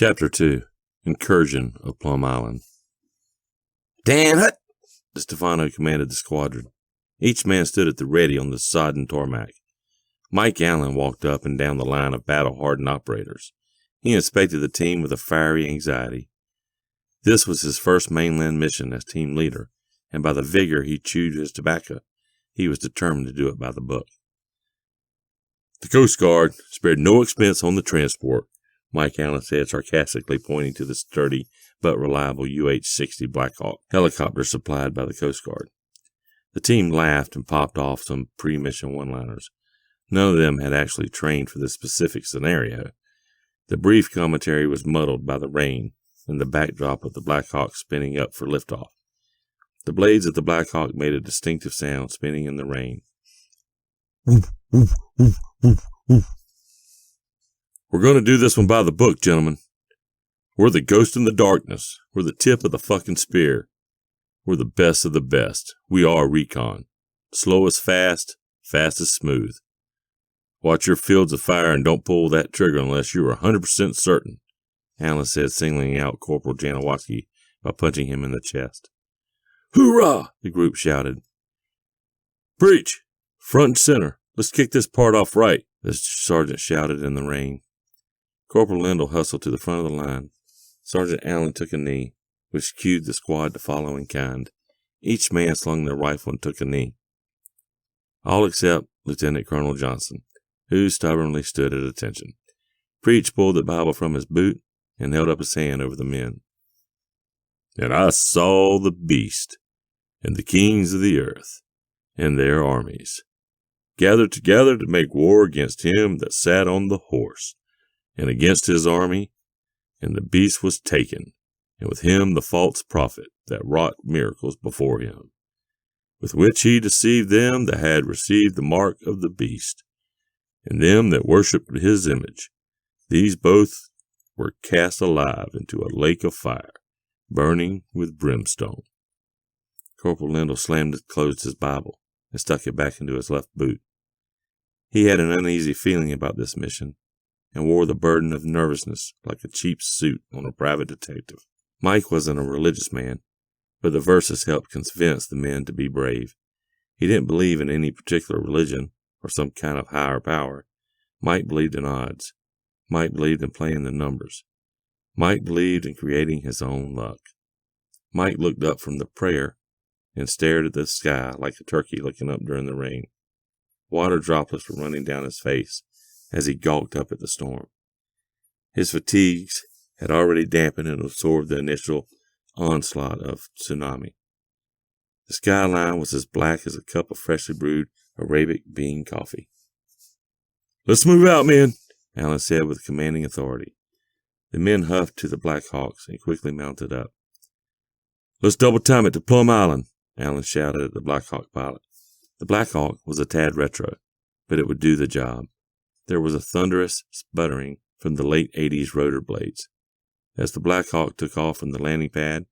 Chapter 2. Incursion of Plum Island. Dan Hut! Stefano commanded the squadron. Each man stood at the ready on the sodden tarmac. Mike Allen walked up and down the line of battle-hardened operators. He inspected the team with a fiery anxiety. This was his first mainland mission as team leader, and by the vigor he chewed his tobacco, he was determined to do it by the book. The Coast Guard spared no expense on the transport, Mike Allen said sarcastically, pointing to the sturdy but reliable UH-60 Black Hawk helicopter supplied by the Coast Guard. The team laughed and popped off some pre-mission one-liners. None of them had actually trained for this specific scenario. The brief commentary was muddled by the rain and the backdrop of the Black Hawk spinning up for liftoff. The blades of the Black Hawk made a distinctive sound spinning in the rain. Oof, oof, oof, oof, oof. We're going to do this one by the book, gentlemen. We're the ghost in the darkness. We're the tip of the fucking spear. We're the best of the best. We are Recon. Slow is fast, fast is smooth. Watch your fields of fire and don't pull that trigger unless you are 100% certain, Allen said, singling out Corporal Janowaski by punching him in the chest. Hoorah! The group shouted. Preach! Front and center. Let's kick this part off right, the sergeant shouted in the rain. Corporal Lindell hustled to the front of the line. Sergeant Allen took a knee, which cued the squad to follow in kind. Each man slung their rifle and took a knee. All except Lieutenant Colonel Johnson, who stubbornly stood at attention. Preach pulled the Bible from his boot and held up his hand over the men. And I saw the beast, and the kings of the earth, and their armies, gathered together to make war against him that sat on the horse, and against his army, and the beast was taken, and with him the false prophet that wrought miracles before him, with which he deceived them that had received the mark of the beast, and them that worshipped his image. These both were cast alive into a lake of fire, burning with brimstone. Corporal Lindell closed his Bible and stuck it back into his left boot. He had an uneasy feeling about this mission, and wore the burden of nervousness like a cheap suit on a private detective. Mike wasn't a religious man, but the verses helped convince the men to be brave. He didn't believe in any particular religion or some kind of higher power. Mike believed in odds. Mike believed in playing the numbers. Mike believed in creating his own luck. Mike looked up from the prayer and stared at the sky like a turkey looking up during the rain. Water droplets were running down his face as he gawked up at the storm. His fatigues had already dampened and absorbed the initial onslaught of tsunami. The skyline was as black as a cup of freshly brewed Arabic bean coffee. Let's move out, men, Allen said with commanding authority. The men huffed to the Black Hawks and quickly mounted up. Let's double time it to Plum Island, Allen shouted at the Black Hawk pilot. The Black Hawk was a tad retro, but it would do the job. There was a thunderous sputtering from the late 80s rotor blades. As the Black Hawk took off from the landing pad,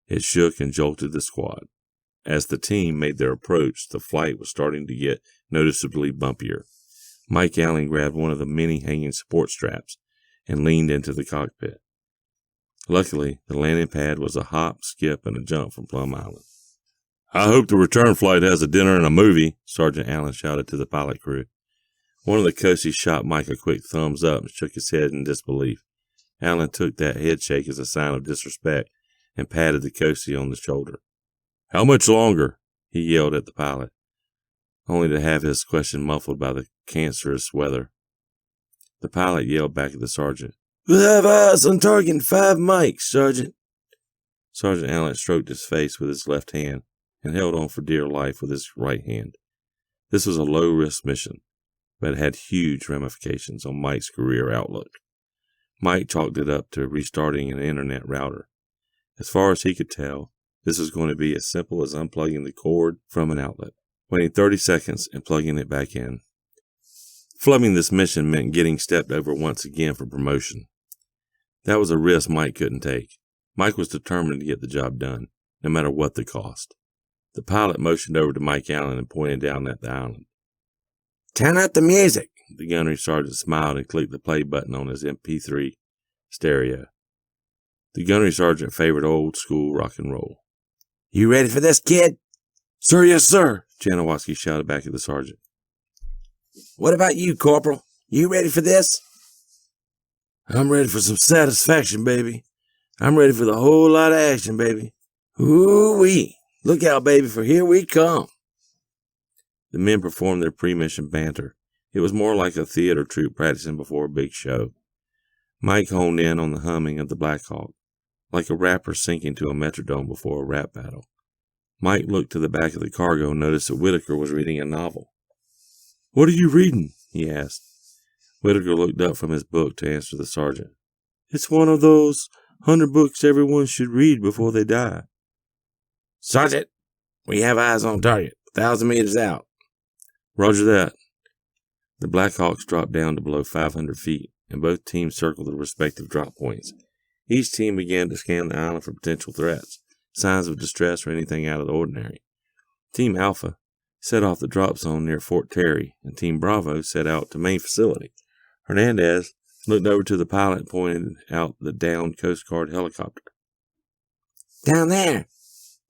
it shook and jolted the squad. As the team made their approach, the flight was starting to get noticeably bumpier. Mike Allen grabbed one of the many hanging support straps and leaned into the cockpit. Luckily, the landing pad was a hop, skip, and a jump from Plum Island. I hope the return flight has a dinner and a movie, Sergeant Allen shouted to the pilot crew. One of the coastees shot Mike a quick thumbs up and shook his head in disbelief. Allen took that head shake as a sign of disrespect and patted the coastie on the shoulder. How much longer? He yelled at the pilot, only to have his question muffled by the cancerous weather. The pilot yelled back at the sergeant. We'll have eyes on target in 5 mics, Sergeant. Sergeant Allen stroked his face with his left hand and held on for dear life with his right hand. This was a low-risk mission, but it had huge ramifications on Mike's career outlook. Mike chalked it up to restarting an internet router. As far as he could tell, this was going to be as simple as unplugging the cord from an outlet, waiting 30 seconds and plugging it back in. Flubbing this mission meant getting stepped over once again for promotion. That was a risk Mike couldn't take. Mike was determined to get the job done, no matter what the cost. The pilot motioned over to Mike Allen and pointed down at the island. Turn up the music. The gunnery sergeant smiled and clicked the play button on his MP3 stereo. The gunnery sergeant favored old school rock and roll. You ready for this, kid? Sir, yes, sir, Janikowski shouted back at the sergeant. What about you, Corporal? You ready for this? I'm ready for some satisfaction, baby. I'm ready for the whole lot of action, baby. Ooh-wee. Look out, baby, for here we come. The men performed their pre-mission banter. It was more like a theater troupe practicing before a big show. Mike honed in on the humming of the Black Hawk, like a rapper syncing to a metronome before a rap battle. Mike looked to the back of the cargo and noticed that Whitaker was reading a novel. What are you reading? He asked. Whitaker looked up from his book to answer the sergeant. It's one of those 100 books everyone should read before they die. Sergeant, we have eyes on target. 1,000 meters out. Roger that. The Black Hawks dropped down to below 500 feet, and both teams circled their respective drop points. Each team began to scan the island for potential threats, signs of distress, or anything out of the ordinary. Team Alpha set off the drop zone near Fort Terry, and Team Bravo set out to main facility. Hernandez looked over to the pilot and pointed out the downed Coast Guard helicopter. Down there.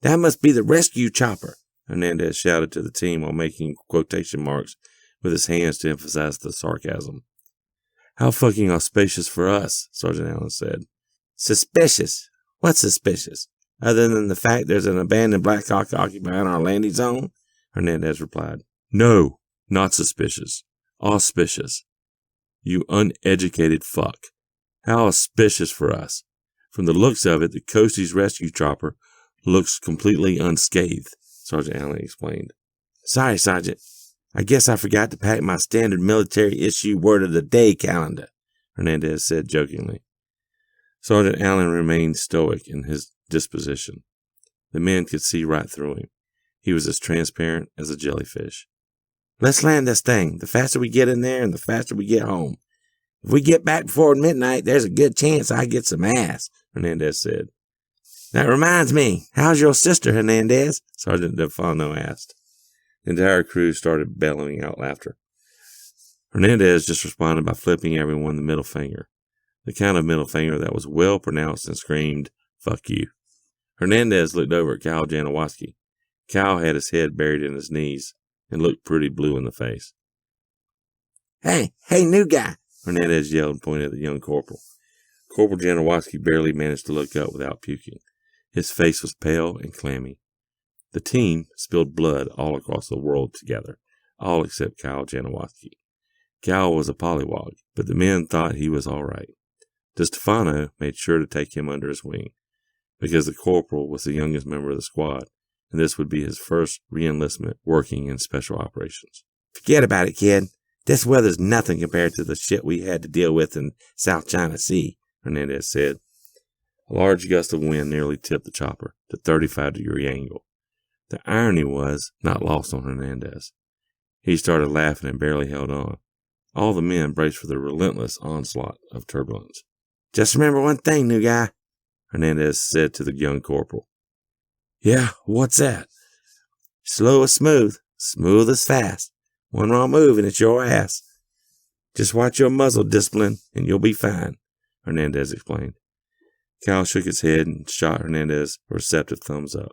That must be the rescue chopper, Hernandez shouted to the team while making quotation marks with his hands to emphasize the sarcasm. How fucking auspicious for us, Sergeant Allen said. Suspicious? What's suspicious? Other than the fact there's an abandoned Black Hawk occupying our landing zone? Hernandez replied. No, not suspicious. Auspicious. You uneducated fuck. How auspicious for us. From the looks of it, the Coastie's rescue chopper looks completely unscathed, Sergeant Allen explained. Sorry, Sergeant. I guess I forgot to pack my standard military issue word of the day calendar, Hernandez said jokingly. Sergeant Allen remained stoic in his disposition. The men could see right through him. He was as transparent as a jellyfish. Let's land this thing. The faster we get in there and the faster we get home. If we get back before midnight, there's a good chance I get some ass, Hernandez said. That reminds me, how's your sister, Hernandez? Sergeant Delfano asked. The entire crew started bellowing out laughter. Hernandez just responded by flipping everyone the middle finger. The kind of middle finger that was well pronounced and screamed, fuck you. Hernandez looked over at Cal Janikowski. Cal had his head buried in his knees and looked pretty blue in the face. Hey, new guy, Hernandez yelled and pointed at the young corporal. Corporal Janikowski barely managed to look up without puking. His face was pale and clammy. The team spilled blood all across the world together, all except Cal Janikowski. Cal was a pollywog, but the men thought he was all right. DeStefano made sure to take him under his wing, because the corporal was the youngest member of the squad, and this would be his first re-enlistment working in special operations. Forget about it, kid. This weather's nothing compared to the shit we had to deal with in South China Sea, Hernandez said. A large gust of wind nearly tipped the chopper to 35-degree angle. The irony was not lost on Hernandez. He started laughing and barely held on. All the men braced for the relentless onslaught of turbulence. Just remember one thing, new guy, Hernandez said to the young corporal. Yeah, what's that? Slow is smooth, smooth is fast. One wrong move and it's your ass. Just watch your muzzle discipline and you'll be fine, Hernandez explained. Cal shook his head and shot Hernandez a receptive thumbs up.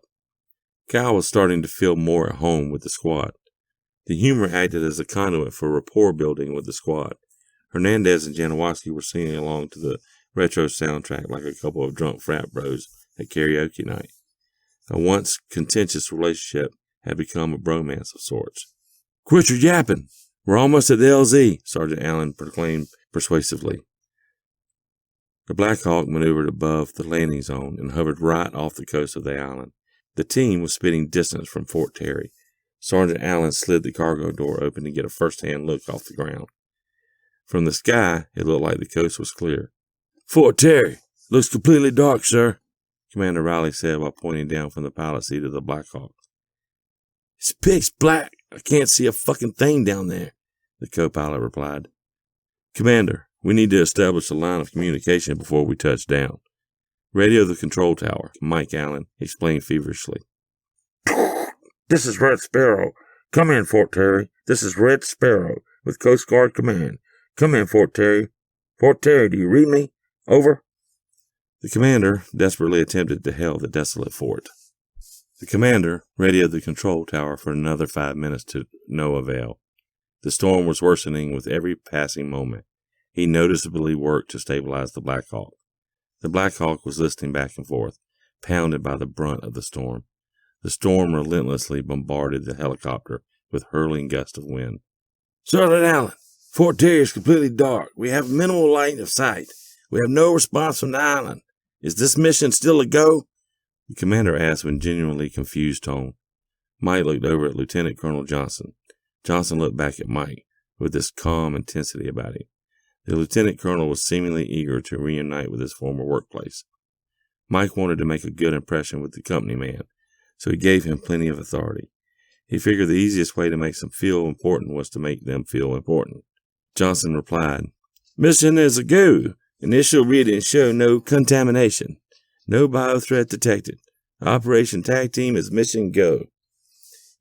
Cal was starting to feel more at home with the squad. The humor acted as a conduit for rapport building with the squad. Hernandez and Janikowski were singing along to the retro soundtrack like a couple of drunk frat bros at karaoke night. A once contentious relationship had become a bromance of sorts. Quit your yapping! We're almost at the LZ, Sergeant Allen proclaimed persuasively. The Black Hawk maneuvered above the landing zone and hovered right off the coast of the island. The team was spitting distance from Fort Terry. Sergeant Allen slid the cargo door open to get a first-hand look off the ground. From the sky, it looked like the coast was clear. Fort Terry! Looks completely dark, sir, Commander Riley said while pointing down from the pilot seat of the Black Hawk. It's pitch black. I can't see a fucking thing down there, the co-pilot replied. Commander, we need to establish a line of communication before we touch down. Radio the control tower, Mike Allen explained feverishly. This is Red Sparrow. Come in, Fort Terry. This is Red Sparrow with Coast Guard Command. Come in, Fort Terry. Fort Terry, do you read me? Over. The commander desperately attempted to hail the desolate fort. The commander radioed the control tower for another 5 minutes to no avail. The storm was worsening with every passing moment. He noticeably worked to stabilize the Black Hawk. The Black Hawk was listing back and forth, pounded by the brunt of the storm. The storm relentlessly bombarded the helicopter with hurling gusts of wind. Sergeant Allen, Fort Terry is completely dark. We have minimal line of sight. We have no response from the island. Is this mission still a go? The commander asked with genuinely confused tone. Mike looked over at Lieutenant Colonel Johnson. Johnson looked back at Mike with this calm intensity about him. The lieutenant colonel was seemingly eager to reunite with his former workplace. Mike wanted to make a good impression with the company man, so he gave him plenty of authority. He figured the easiest way to make them feel important was to make them feel important. Johnson replied, "Mission is a go. Initial readings show no contamination. No biothreat detected. Operation Tag Team is mission go."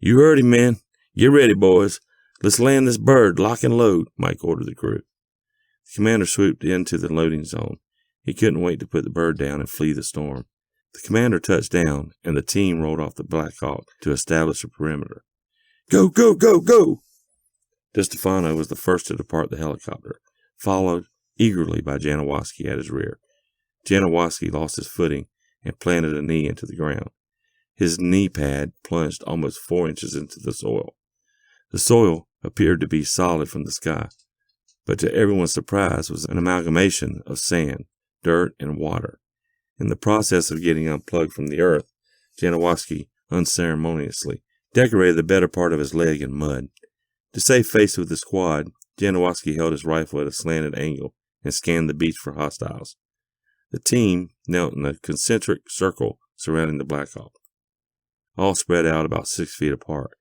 "You heard him, man. Get ready, boys. Let's land this bird, lock and load," Mike ordered the crew. The commander swooped into the loading zone. He couldn't wait to put the bird down and flee the storm. The commander touched down, and the team rolled off the Black Hawk to establish a perimeter. "Go, go, go, go!" DiStefano was the first to depart the helicopter, followed eagerly by Janikowski at his rear. Janikowski lost his footing and planted a knee into the ground. His knee pad plunged almost 4 inches into the soil. The soil appeared to be solid from the sky, but to everyone's surprise was an amalgamation of sand, dirt, and water. In the process of getting unplugged from the earth, Janikowski unceremoniously decorated the better part of his leg in mud. To save face with the squad, Janikowski held his rifle at a slanted angle and scanned the beach for hostiles. The team knelt in a concentric circle surrounding the Black Hawk, all spread out about 6 feet apart.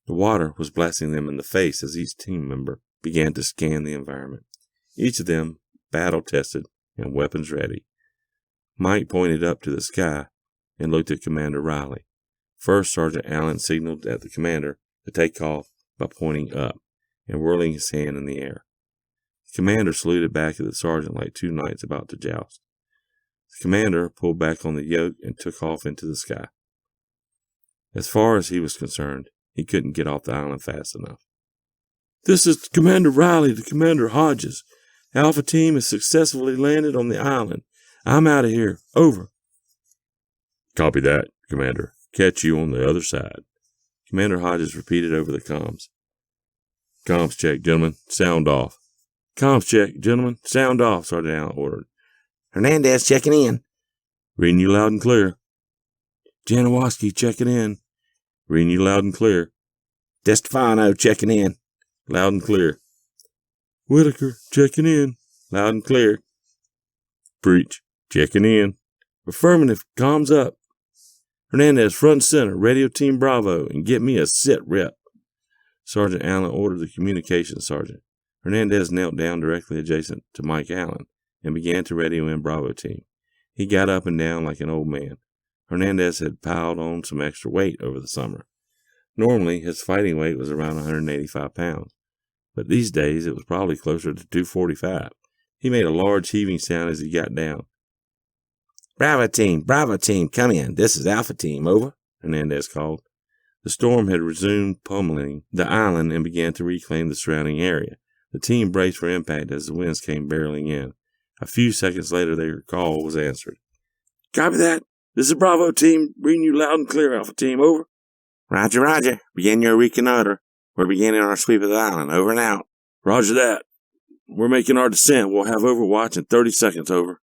The water was blasting them in the face as each team member began to scan the environment, each of them battle-tested and weapons ready. Mike pointed up to the sky and looked at Commander Riley. First, Sergeant Allen signaled at the commander to take off by pointing up and whirling his hand in the air. The commander saluted back at the sergeant like two knights about to joust. The commander pulled back on the yoke and took off into the sky. As far as he was concerned, he couldn't get off the island fast enough. "This is Commander Riley to Commander Hodges. Alpha Team has successfully landed on the island. I'm out of here. Over." "Copy that, Commander. Catch you on the other side." Commander Hodges repeated over the comms. "Comms check, gentlemen. Sound off." "Comms check, gentlemen. Sound off," Sergeant Allen ordered. "Hernandez checking in." "Reading you loud and clear." "Janikowski checking in." "Reading you loud and clear." "DiStefano checking in." "Loud and clear." "Whitaker checking in." "Loud and clear." "Breach checking in." "Affirmative. Comms up." "Hernandez front and center. Radio Team Bravo and get me a sit rep." Sergeant Allen ordered the communications sergeant. Hernandez knelt down directly adjacent to Mike Allen and began to radio in Bravo Team. He got up and down like an old man. Hernandez had piled on some extra weight over the summer. Normally, his fighting weight was around 185 pounds, but these days it was probably closer to 245. He made a large heaving sound as he got down. Bravo Team, come in. This is Alpha Team, over," Hernandez called. The storm had resumed pummeling the island and began to reclaim the surrounding area. The team braced for impact as the winds came barreling in. A few seconds later, their call was answered. "Copy that. This is Bravo Team, reading you loud and clear, Alpha Team, over." "Roger, roger. Begin your reconnoiter. We're beginning our sweep of the island. Over and out." "Roger that. We're making our descent. We'll have Overwatch in 30 seconds, over."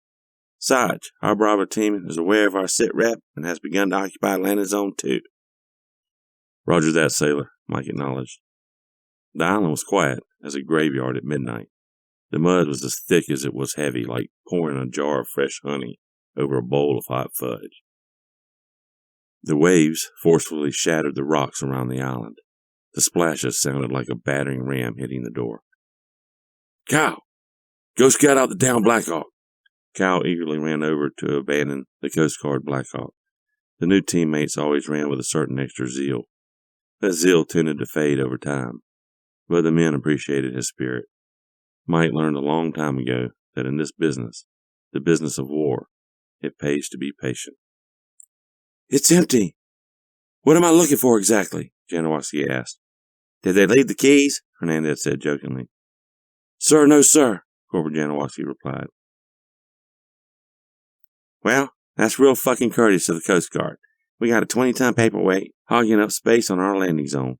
"Sarge, our Bravo Team is aware of our sit rep and has begun to occupy landing zone 2. "Roger that, sailor," Mike acknowledged. The island was quiet as a graveyard at midnight. The mud was as thick as it was heavy, like pouring a jar of fresh honey over a bowl of hot fudge. The waves forcefully shattered the rocks around the island. The splashes sounded like a battering ram hitting the door. "Cal, go scout out the downed Black Hawk." Cal eagerly ran over to abandon the Coast Guard Black Hawk. The new teammates always ran with a certain extra zeal. That zeal tended to fade over time, but the men appreciated his spirit. Mike learned a long time ago that in this business, the business of war, it pays to be patient. It's empty. What am I looking for exactly? Janikowski asked. Did they leave the keys? Hernandez said jokingly. Sir, no, sir, Corporal Janikowski replied. Well, that's real fucking courteous of the Coast Guard. We got a 20-ton paperweight hogging up space on our landing zone,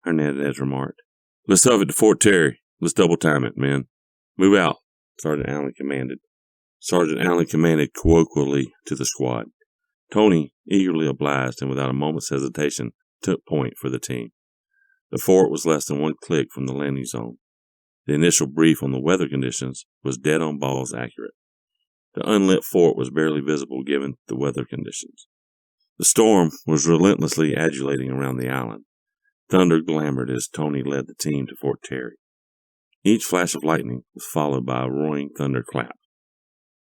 Hernandez remarked. Let's shove it to Fort Terry. Let's double time it, men. Move out, Sergeant Allen commanded. Sergeant Allen commanded colloquially to the squad. Tony eagerly obliged and without a moment's hesitation took point for the team. The fort was less than one click from the landing zone. The initial brief on the weather conditions was dead on balls accurate. The unlit fort was barely visible given the weather conditions. The storm was relentlessly adulating around the island. Thunder glamoured as Tony led the team to Fort Terry. Each flash of lightning was followed by a roaring thunderclap.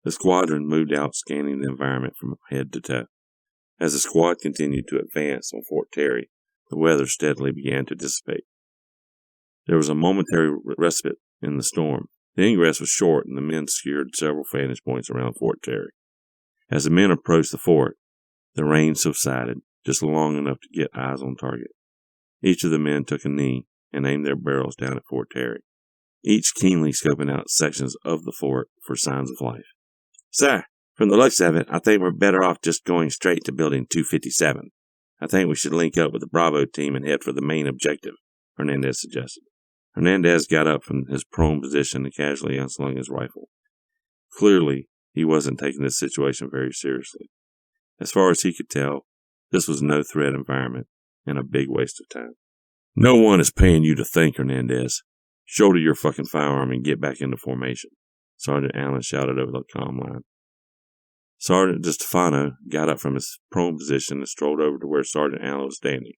The squadron moved out, scanning the environment from head to toe. As the squad continued to advance on Fort Terry, the weather steadily began to dissipate. There was a momentary respite in the storm. The ingress was short, and the men secured several vantage points around Fort Terry. As the men approached the fort, the rain subsided, just long enough to get eyes on target. Each of the men took a knee and aimed their barrels down at Fort Terry, each keenly scoping out sections of the fort for signs of life. Sir, from the looks of it, I think we're better off just going straight to Building 257. I think we should link up with the Bravo team and head for the main objective, Hernandez suggested. Hernandez got up from his prone position and casually unslung his rifle. Clearly, he wasn't taking this situation very seriously. As far as he could tell, this was no threat environment and a big waste of time. No one is paying you to think, Hernandez. Shoulder your fucking firearm and get back into formation, Sergeant Allen shouted over the comm line. Sergeant DeStefano got up from his prone position and strolled over to where Sergeant Allen was standing.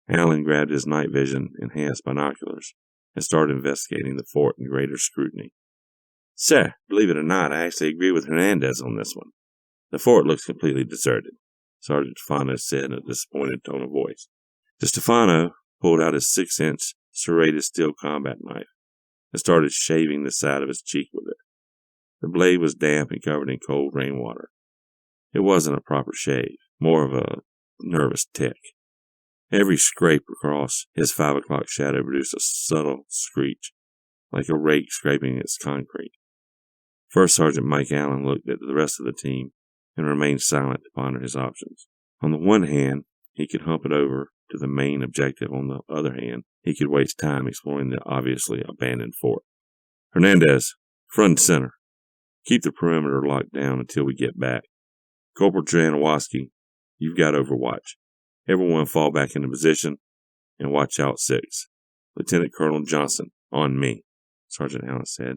Allen grabbed his night vision enhanced binoculars and started investigating the fort in greater scrutiny. Sir, believe it or not, I actually agree with Hernandez on this one. The fort looks completely deserted, Sergeant DeStefano said in a disappointed tone of voice. DeStefano pulled out his 6-inch serrated steel combat knife and started shaving the side of his cheek with it. The blade was damp and covered in cold rainwater. It wasn't a proper shave, more of a nervous tick. Every scrape across his 5 o'clock shadow produced a subtle screech, like a rake scraping its concrete. First Sergeant Mike Allen looked at the rest of the team and remained silent to ponder his options. On the one hand, he could hump it over to the main objective. On the other hand, he could waste time exploring the obviously abandoned fort. Hernandez, front and center. Keep the perimeter locked down until we get back. Corporal Janikowski, you've got overwatch. Everyone fall back into position and watch out 6. Lieutenant Colonel Johnson, on me, Sergeant Allen said.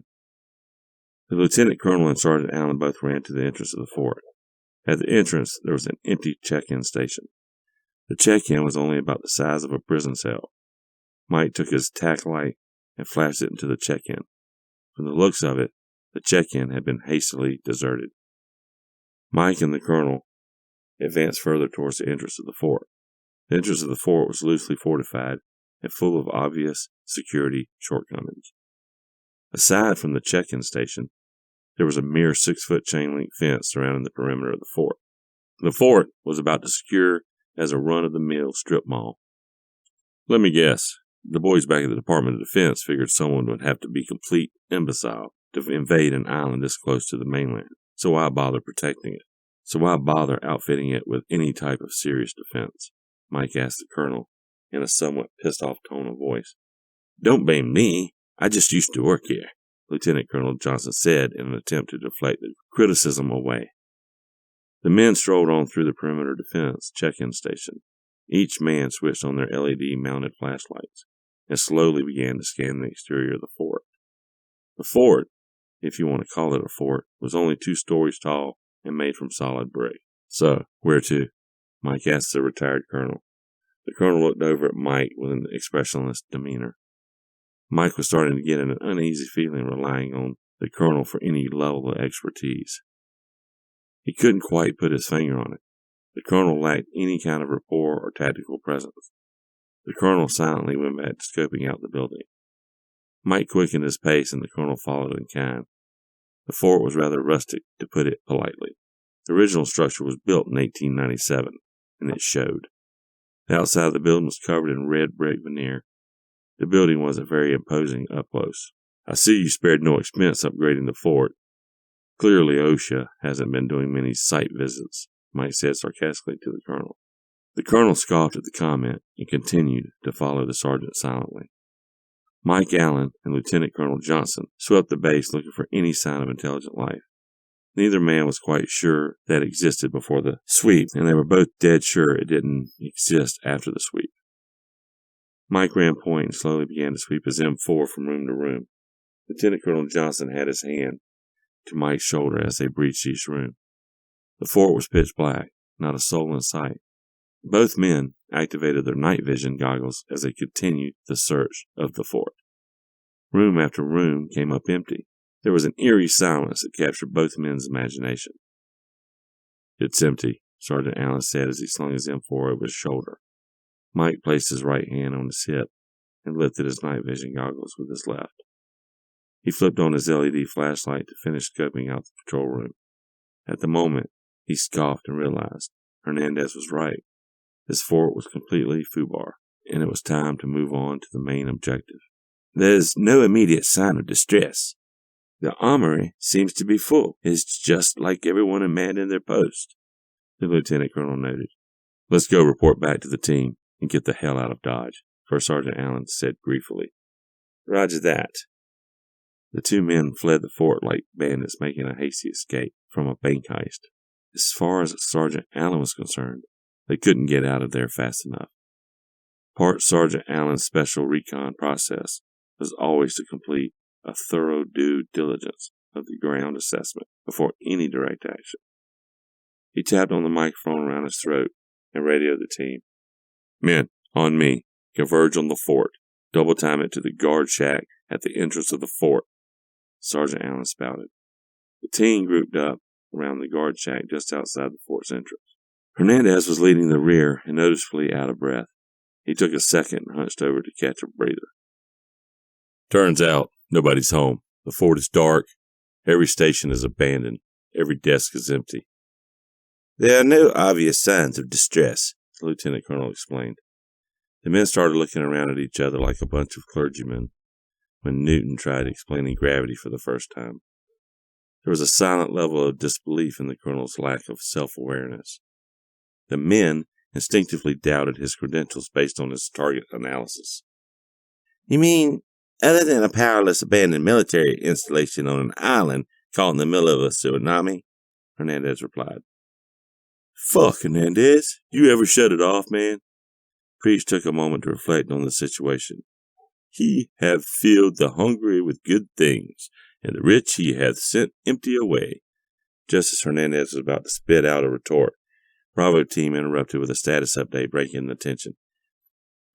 The Lieutenant Colonel and Sergeant Allen both ran to the entrance of the fort. At the entrance, there was an empty check-in station. The check-in was only about the size of a prison cell. Mike took his tack light and flashed it into the check-in. From the looks of it, the check-in had been hastily deserted. Mike and the Colonel advanced further towards the entrance of the fort. The entrance of the fort was loosely fortified and full of obvious security shortcomings. Aside from the check-in station, there was a mere 6-foot chain-link fence surrounding the perimeter of the fort. The fort was about as secure as a run-of-the-mill strip mall. Let me guess, the boys back at the Department of Defense figured someone would have to be complete imbecile to invade an island this close to the mainland. So why bother protecting it? So why bother outfitting it with any type of serious defense? Mike asked the Colonel in a somewhat pissed-off tone of voice. Don't blame me. I just used to work here, Lieutenant Colonel Johnson said in an attempt to deflect the criticism away. The men strolled on through the perimeter defense check-in station. Each man switched on their LED-mounted flashlights and slowly began to scan the exterior of the fort. The fort, if you want to call it a fort, was only 2 stories tall and made from solid brick. So, where to? Mike asked the retired colonel. The colonel looked over at Mike with an expressionless demeanor. Mike was starting to get an uneasy feeling relying on the colonel for any level of expertise. He couldn't quite put his finger on it. The colonel lacked any kind of rapport or tactical presence. The colonel silently went back to scoping out the building. Mike quickened his pace and the colonel followed in kind. The fort was rather rustic, to put it politely. The original structure was built in 1897, and it showed. The outside of the building was covered in red brick veneer. The building wasn't very imposing up close. I see you spared no expense upgrading the fort. Clearly OSHA hasn't been doing many site visits, Mike said sarcastically to the colonel. The colonel scoffed at the comment and continued to follow the sergeant silently. Mike Allen and Lieutenant Colonel Johnson swept the base looking for any sign of intelligent life. Neither man was quite sure that existed before the sweep, and they were both dead sure it didn't exist after the sweep. Mike ran point and slowly began to sweep his M4 from room to room. Lieutenant Colonel Johnson had his hand to Mike's shoulder as they breached each room. The fort was pitch black, not a soul in sight. Both men activated their night vision goggles as they continued the search of the fort. Room after room came up empty. There was an eerie silence that captured both men's imagination. "It's empty," Sergeant Allen said as he slung his M4 over his shoulder. Mike placed his right hand on his hip and lifted his night vision goggles with his left. He flipped on his LED flashlight to finish scoping out the patrol room. At the moment, he scoffed and realized Hernandez was right. This fort was completely foobar, and it was time to move on to the main objective. "There's no immediate sign of distress. The armory seems to be full. It's just like everyone is mad in their post," the lieutenant colonel noted. "Let's go report back to the team and get the hell out of Dodge," First Sergeant Allen said briefly. "Roger that." The two men fled the fort like bandits making a hasty escape from a bank heist. As far as Sergeant Allen was concerned, they couldn't get out of there fast enough. Part Sergeant Allen's Special Recon process was always to complete a thorough due diligence of the ground assessment before any direct action. He tapped on the microphone around his throat and radioed the team. "Men, on me. Converge on the fort. Double time it to the guard shack at the entrance of the fort," Sergeant Allen spouted. The team grouped up around the guard shack just outside the fort's entrance. Hernandez was leading the rear and noticeably out of breath. He took a second and hunched over to catch a breather. "Turns out nobody's home. The fort is dark. Every station is abandoned. Every desk is empty." "There are no obvious signs of distress," the lieutenant colonel explained. The men started looking around at each other like a bunch of clergymen when Newton tried explaining gravity for the first time. There was a silent level of disbelief in the colonel's lack of self-awareness. The men instinctively doubted his credentials based on his target analysis. "You mean, other than a powerless abandoned military installation on an island caught in the middle of a tsunami?" Hernandez replied. "Fuck, Hernandez. You ever shut it off, man?" Preach took a moment to reflect on the situation. "He hath filled the hungry with good things, and the rich he hath sent empty away." Just as Hernandez was about to spit out a retort, Bravo team interrupted with a status update, breaking the tension.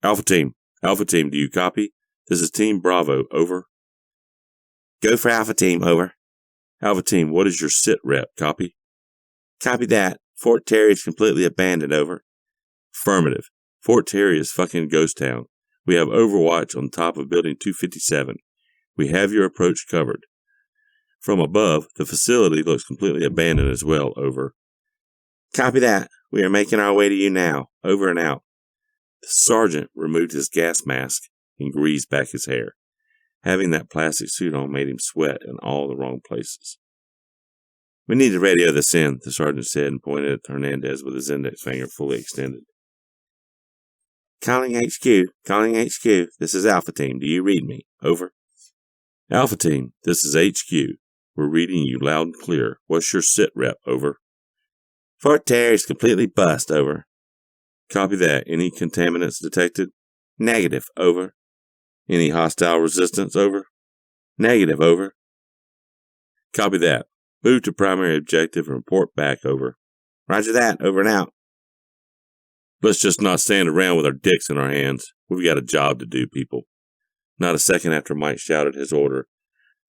Alpha team, do you copy? This is Team Bravo, over." "Go for Alpha team, over." "Alpha team, what is your sit rep, copy?" "Copy that. Fort Terry is completely abandoned, over." "Affirmative. Fort Terry is fucking ghost town. We have overwatch on top of building 257. We have your approach covered. From above, the facility looks completely abandoned as well, over." "Copy that. We are making our way to you now. Over and out." The sergeant removed his gas mask and greased back his hair. Having that plastic suit on made him sweat in all the wrong places. "We need to radio this in," the sergeant said and pointed at Hernandez with his index finger fully extended. Calling HQ. This is Alpha team. Do you read me? Over." "Alpha team, this is HQ. We're reading you loud and clear. What's your sit rep, over?" "Fort Terry is completely bust, over." "Copy that. Any contaminants detected?" "Negative, over." "Any hostile resistance, over?" "Negative, over." "Copy that. Move to primary objective and report back, over." "Roger that. Over and out." "Let's just not stand around with our dicks in our hands. We've got a job to do, people." Not a second after Mike shouted his order,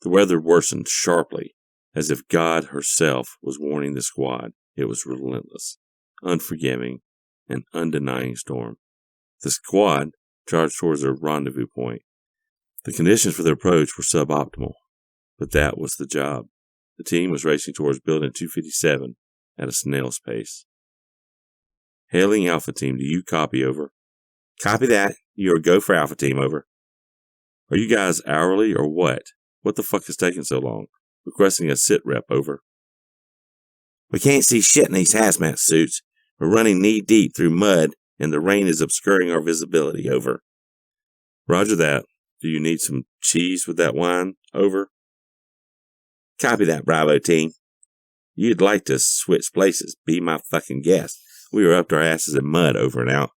the weather worsened sharply, as if God herself was warning the squad. It was relentless, unforgiving, an undenying storm. The squad charged towards their rendezvous point. The conditions for their approach were suboptimal, but that was the job. The team was racing towards building 257, at a snail's pace. Hailing Alpha Team, do you copy, over? Copy that. You are go for Alpha Team, over. Are you guys hourly or what? What the fuck is taking so long? Requesting a sit rep, over. We can't see shit in these hazmat suits. We're running knee-deep through mud, and the rain is obscuring our visibility, over. Roger that. Do you need some cheese with that wine, over? Copy that, Bravo Team. You'd like to switch places. Be my fucking guest. We are up to our asses in mud, over and out.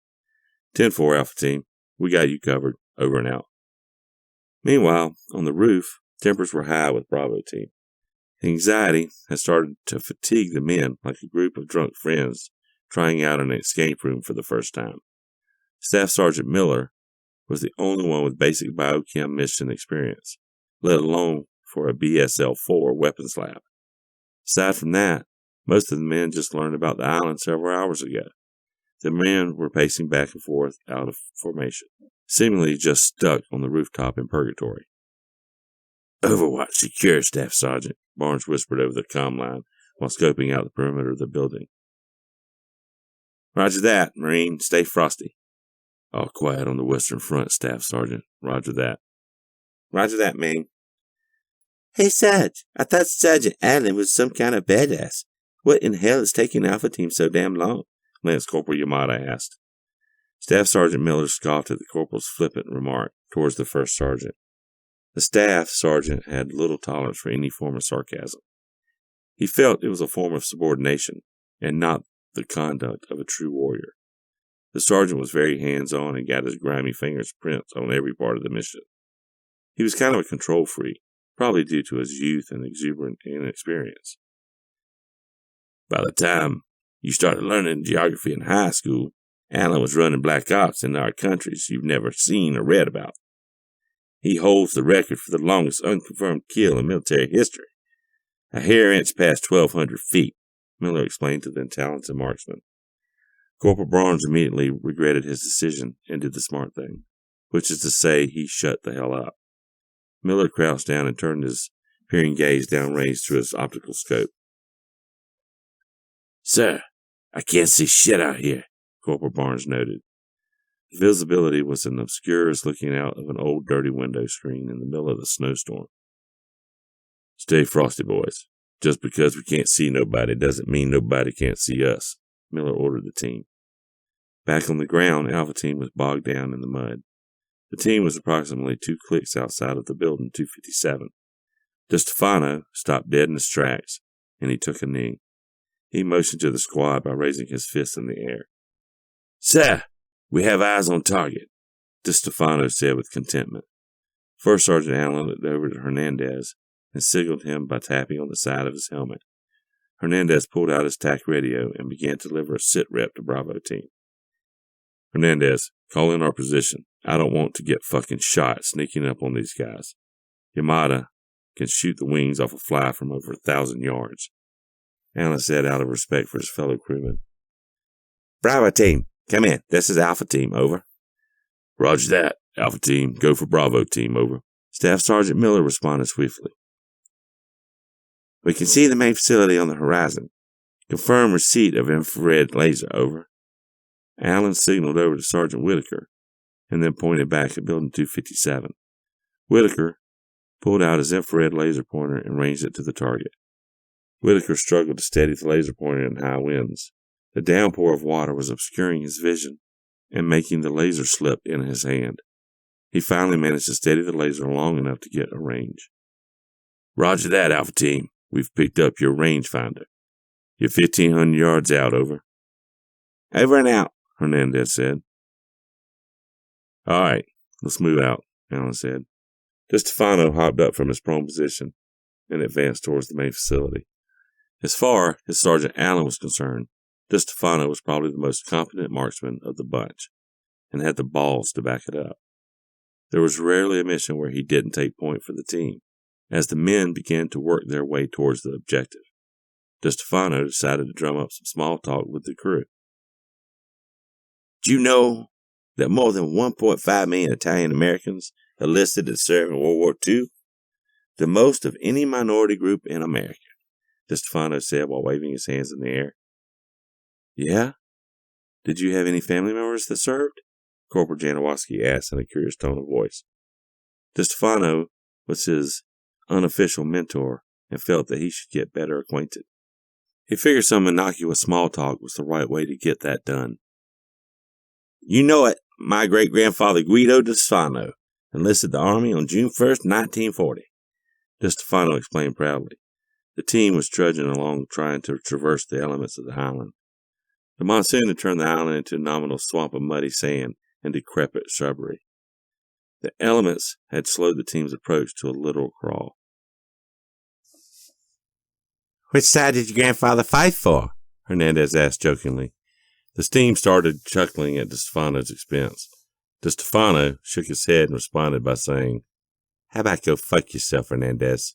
10-4, Alpha Team. We got you covered, over and out. Meanwhile, on the roof, tempers were high with Bravo Team. Anxiety had started to fatigue the men like a group of drunk friends trying out an escape room for the first time. Staff Sergeant Miller was the only one with basic biochem mission experience, let alone for a BSL-4 weapons lab. Aside from that, most of the men just learned about the island several hours ago. The men were pacing back and forth out of formation, seemingly just stuck on the rooftop in purgatory. Overwatch secure, Staff Sergeant, Barnes whispered over the comm line while scoping out the perimeter of the building. Roger that, Marine. Stay frosty. All quiet on the western front, Staff Sergeant. Roger that. Roger that, man. Hey, Sarge. I thought Sergeant Allen was some kind of badass. What in hell is taking Alpha Team so damn long? Lance Corporal Yamada asked. Staff Sergeant Miller scoffed at the corporal's flippant remark towards the first sergeant. The staff sergeant had little tolerance for any form of sarcasm. He felt it was a form of subordination, and not the conduct of a true warrior. The sergeant was very hands-on and got his grimy fingers prints on every part of the mission. He was kind of a control freak, probably due to his youth and exuberant inexperience. By the time you started learning geography in high school, Allen was running Black Ops in our countries you've never seen or read about. He holds the record for the longest unconfirmed kill in military history. A hair inch past 1,200 feet, Miller explained to the talented marksman. Corporal Barnes immediately regretted his decision and did the smart thing, which is to say he shut the hell up. Miller crouched down and turned his peering gaze downrange through his optical scope. Sir, I can't see shit out here, Corporal Barnes noted. The visibility was an obscure as looking out of an old dirty window screen in the middle of the snowstorm. Stay frosty, boys. Just because we can't see nobody doesn't mean nobody can't see us, Miller ordered the team. Back on the ground, Alpha Team was bogged down in the mud. The team was approximately 2 clicks outside of the building 257. DeStefano stopped dead in his tracks, and he took a knee. He motioned to the squad by raising his fist in the air. Sir, we have eyes on target, DeStefano said with contentment. First Sergeant Allen looked over to Hernandez and signaled him by tapping on the side of his helmet. Hernandez pulled out his TAC radio and began to deliver a sit rep to Bravo Team. Hernandez, call in our position. I don't want to get fucking shot sneaking up on these guys. Yamada can shoot the wings off a fly from over 1,000 yards. Allen said out of respect for his fellow crewmen. Bravo Team, come in. This is Alpha Team, over. Roger that. Alpha Team, go for Bravo Team, over. Staff Sergeant Miller responded swiftly. We can see the main facility on the horizon. Confirm receipt of infrared laser, over. Allen signaled over to Sergeant Whitaker and then pointed back at Building 257. Whitaker pulled out his infrared laser pointer and ranged it to the target. Whitaker struggled to steady the laser pointer in high winds. The downpour of water was obscuring his vision and making the laser slip in his hand. He finally managed to steady the laser long enough to get a range. Roger that, Alpha Team. We've picked up your rangefinder. You're 1,500 yards out, over. Over and out, Hernandez said. All right, let's move out, Allen said. DeStefano hopped up from his prone position and advanced towards the main facility. As far as Sergeant Allen was concerned, DeStefano was probably the most competent marksman of the bunch and had the balls to back it up. There was rarely a mission where he didn't take point for the team. As the men began to work their way towards the objective, DeStefano decided to drum up some small talk with the crew. Do you know that more than 1.5 million Italian Americans enlisted to serve in World War II? The most of any minority group in America. DeStefano said while waving his hands in the air. Yeah? Did you have any family members that served? Corporal Janikowski asked in a curious tone of voice. DeStefano was his unofficial mentor and felt that he should get better acquainted. He figured some innocuous small talk was the right way to get that done. You know it. My great-grandfather Guido DeStefano enlisted the Army on June 1st, 1940. DeStefano explained proudly. The team was trudging along trying to traverse the elements of the island. The monsoon had turned the island into a nominal swamp of muddy sand and decrepit shrubbery. The elements had slowed the team's approach to a literal crawl. Which side did your grandfather fight for? Hernandez asked jokingly. The team started chuckling at DeStefano's expense. DeStefano shook his head and responded by saying, How about go fuck yourself, Hernandez?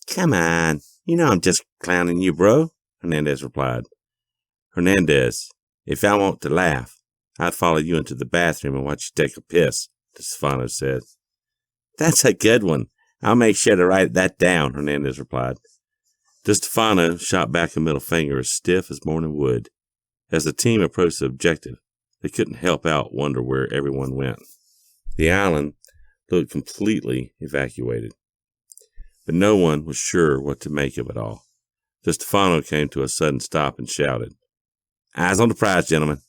Come on, you know I'm just clowning you, bro, Hernandez replied. Hernandez, if I want to laugh, I'd follow you into the bathroom and watch you take a piss, DeStefano said. That's a good one. I'll make sure to write that down, Hernandez replied. DeStefano shot back a middle finger as stiff as morning wood. As the team approached the objective, they couldn't help out wonder where everyone went. The island looked completely evacuated, but no one was sure what to make of it all. DeStefano came to a sudden stop and shouted, Eyes on the prize, gentlemen.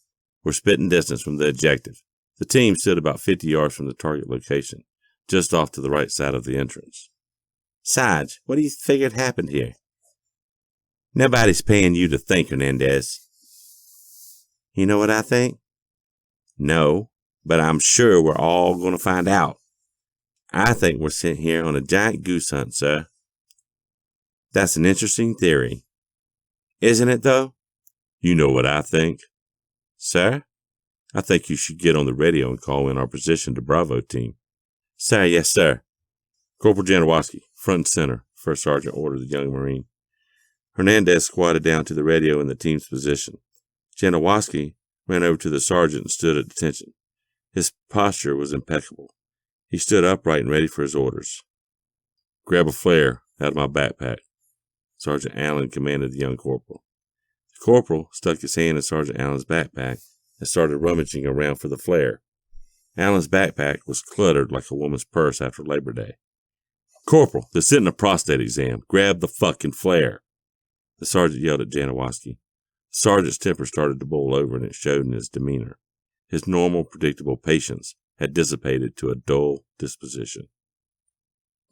We're spitting distance from the objective. The team stood about 50 yards from the target location, just off to the right side of the entrance. Sarge, what do you figure happened here? Nobody's paying you to think, Hernandez. You know what I think? No, but I'm sure we're all going to find out. I think we're sent here on a giant goose hunt, sir. That's an interesting theory. Isn't it, though? You know what I think. Sir? I think you should get on the radio and call in our position to Bravo team. Sir, yes, sir. Corporal Janikowski, front and center, First Sergeant ordered the young Marine. Hernandez squatted down to the radio in the team's position. Janikowski ran over to the sergeant and stood at attention. His posture was impeccable. He stood upright and ready for his orders. Grab a flare out of my backpack, Sergeant Allen commanded the young corporal. The corporal stuck his hand in Sergeant Allen's backpack and started rummaging around for the flare. Allen's backpack was cluttered like a woman's purse after Labor Day. Corporal, this isn't a prostate exam. Grab the fucking flare. The sergeant yelled at Janikowski. The sergeant's temper started to boil over, and it showed in his demeanor. His normal, predictable patience had dissipated to a dull disposition.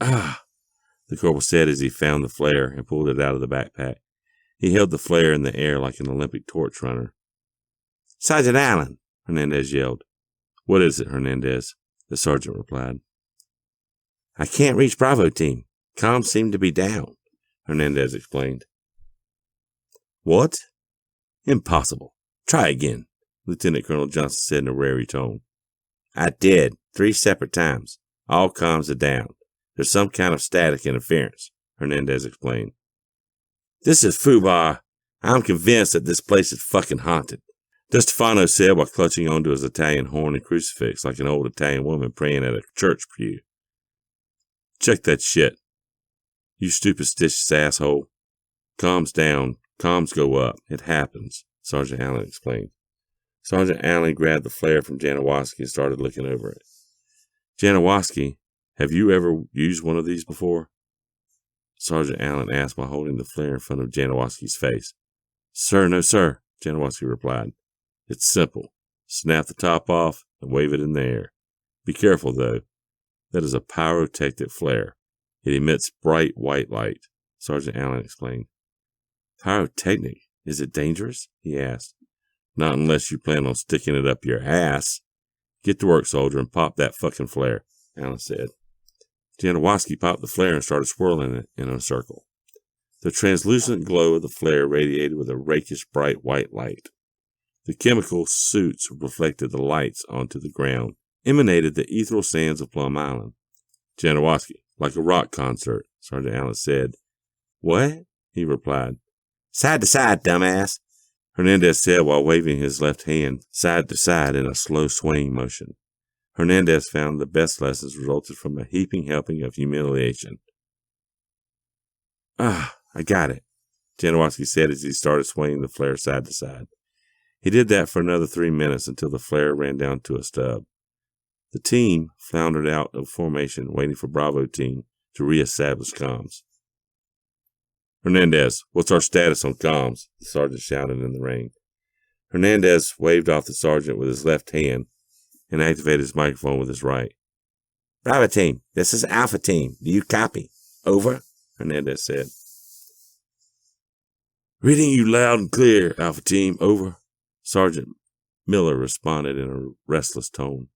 Ah, the corporal said as he found the flare and pulled it out of the backpack. He held the flare in the air like an Olympic torch runner. Sergeant Allen, Hernandez yelled. What is it, Hernandez? The sergeant replied. I can't reach Bravo team. Comms seem to be down, Hernandez explained. What? Impossible. Try again, Lieutenant Colonel Johnson said in a wary tone. I did, 3 separate times. All comms are down. There's some kind of static interference, Hernandez explained. This is foobar. I'm convinced that this place is fucking haunted, DeStefano said while clutching onto his Italian horn and crucifix like an old Italian woman praying at a church pew. Check that shit. You superstitious asshole. Comms down. Comms go up. It happens, Sergeant Allen explained. Sergeant Allen grabbed the flare from Janikowski and started looking over it. Janikowski, have you ever used one of these before? Sergeant Allen asked while holding the flare in front of Janikowski's face. Sir, no sir, Janikowski replied. It's simple. Snap the top off and wave it in the air. Be careful, though. That is a pyrotechnic flare. It emits bright white light, Sergeant Allen explained. Pyrotechnic? Is it dangerous? He asked. Not unless you plan on sticking it up your ass. Get to work, soldier, and pop that fucking flare, Allen said. Janikowski popped the flare and started swirling it in a circle. The translucent glow of the flare radiated with a rakish bright white light. The chemical suits reflected the lights onto the ground, emanated the ethereal sands of Plum Island. Janikowski, like a rock concert, Sergeant Allen said. What? He replied. Side to side, dumbass, Hernandez said while waving his left hand side to side in a slow swaying motion. Hernandez found the best lessons resulted from a heaping helping of humiliation. Ah, I got it, Janikowski said as he started swinging the flare side to side. He did that for another 3 minutes until the flare ran down to a stub. The team floundered out of formation, waiting for Bravo team to reestablish comms. Hernandez, what's our status on comms? The sergeant shouted in the rain. Hernandez waved off the sergeant with his left hand and activated his microphone with his right. Bravo team, this is Alpha team. Do you copy? Over, Hernandez said. Reading you loud and clear, Alpha team. Over. Sergeant Miller responded in a restless tone.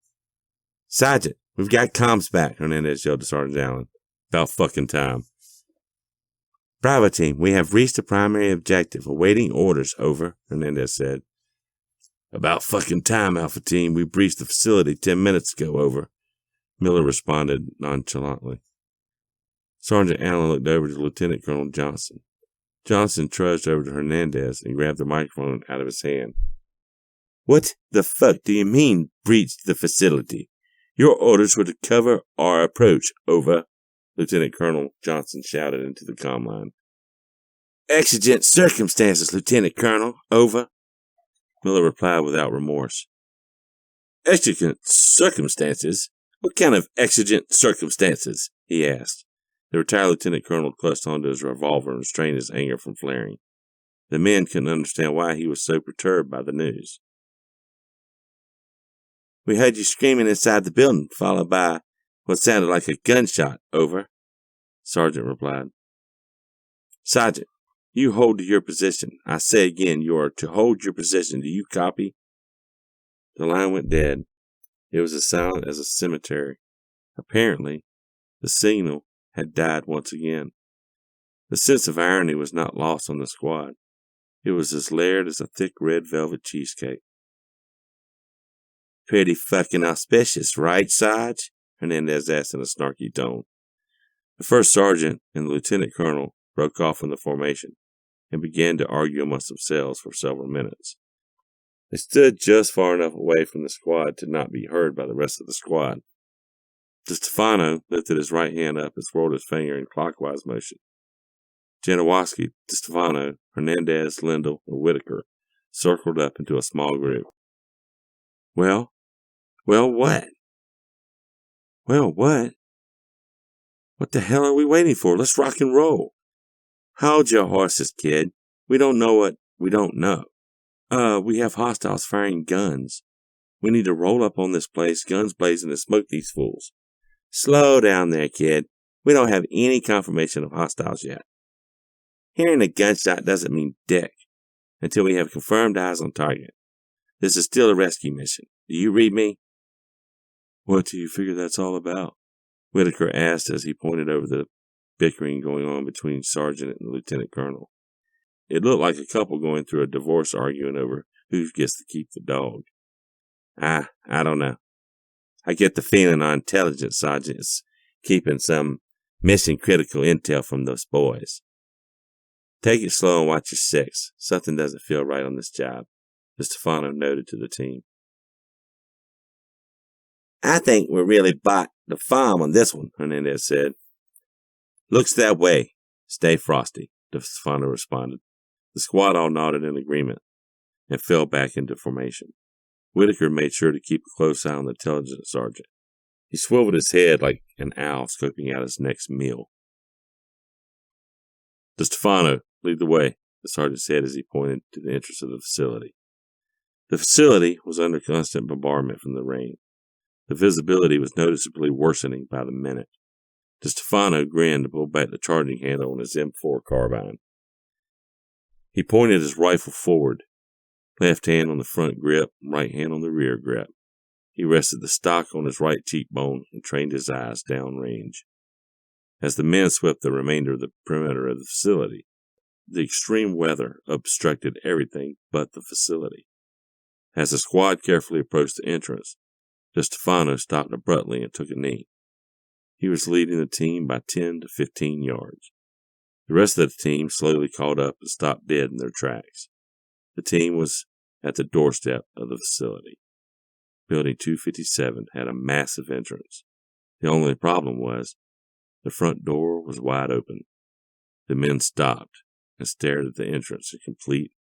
Sergeant, we've got comms back, Hernandez yelled to Sergeant Allen. About fucking time. Bravo team, we have reached the primary objective, awaiting orders, over, Hernandez said. About fucking time, Alpha team. We breached the facility 10 minutes ago, over, Miller responded nonchalantly. Sergeant Allen looked over to Lieutenant Colonel Johnson. Johnson trudged over to Hernandez and grabbed the microphone out of his hand. What the fuck do you mean, breached the facility? Your orders were to cover our approach, over, Lieutenant Colonel Johnson shouted into the comm line. Exigent circumstances, Lieutenant Colonel, over, Miller replied without remorse. Exigent circumstances? What kind of exigent circumstances? He asked. The retired lieutenant colonel clutched onto his revolver and restrained his anger from flaring. The men couldn't understand why he was so perturbed by the news. We heard you screaming inside the building, followed by what sounded like a gunshot, over, Sergeant replied. Sergeant, you hold to your position. I say again, you are to hold your position. Do you copy? The line went dead. It was as silent as a cemetery. Apparently, the signal had died once again. The sense of irony was not lost on the squad. It was as layered as a thick red velvet cheesecake. Pretty fucking auspicious, right, Sarge? Hernandez asked in a snarky tone. The first sergeant and the lieutenant colonel broke off from the formation and began to argue amongst themselves for several minutes. They stood just far enough away from the squad to not be heard by the rest of the squad. DeStefano lifted his right hand up and swirled his finger in clockwise motion. Janikowski, DeStefano, Hernandez, Lindell, and Whitaker circled up into a small group. Well, what? Well, what? What the hell are we waiting for? Let's rock and roll. Hold your horses, kid. We don't know what we don't know. We have hostiles firing guns. We need to roll up on this place, guns blazing, and smoke these fools. Slow down there, kid. We don't have any confirmation of hostiles yet. Hearing a gunshot doesn't mean dick until we have confirmed eyes on target. This is still a rescue mission. Do you read me? What do you figure that's all about? Whitaker asked as he pointed over the bickering going on between Sergeant and Lieutenant Colonel. It looked like a couple going through a divorce arguing over who gets to keep the dog. I don't know. I get the feeling our intelligence sergeant is keeping some mission-critical intel from those boys. Take it slow and watch your six. Something doesn't feel right on this job, DeStefano noted to the team. I think we really bought the farm on this one, Hernandez said. Looks that way. Stay frosty, DeStefano responded. The squad all nodded in agreement and fell back into formation. Whitaker made sure to keep a close eye on the intelligence sergeant. He swiveled his head like an owl scoping out his next meal. DeStefano, lead the way, the sergeant said as he pointed to the entrance of the facility. The facility was under constant bombardment from the rain. The visibility was noticeably worsening by the minute. DeStefano grinned and pulled back the charging handle on his M4 carbine. He pointed his rifle forward, left hand on the front grip, right hand on the rear grip. He rested the stock on his right cheekbone and trained his eyes downrange. As the men swept the remainder of the perimeter of the facility, the extreme weather obstructed everything but the facility. As the squad carefully approached the entrance, DeStefano stopped abruptly and took a knee. He was leading the team by 10 to 15 yards. The rest of the team slowly caught up and stopped dead in their tracks. The team was at the doorstep of the facility. Building 257 had a massive entrance. The only problem was the front door was wide open. The men stopped and stared at the entrance in complete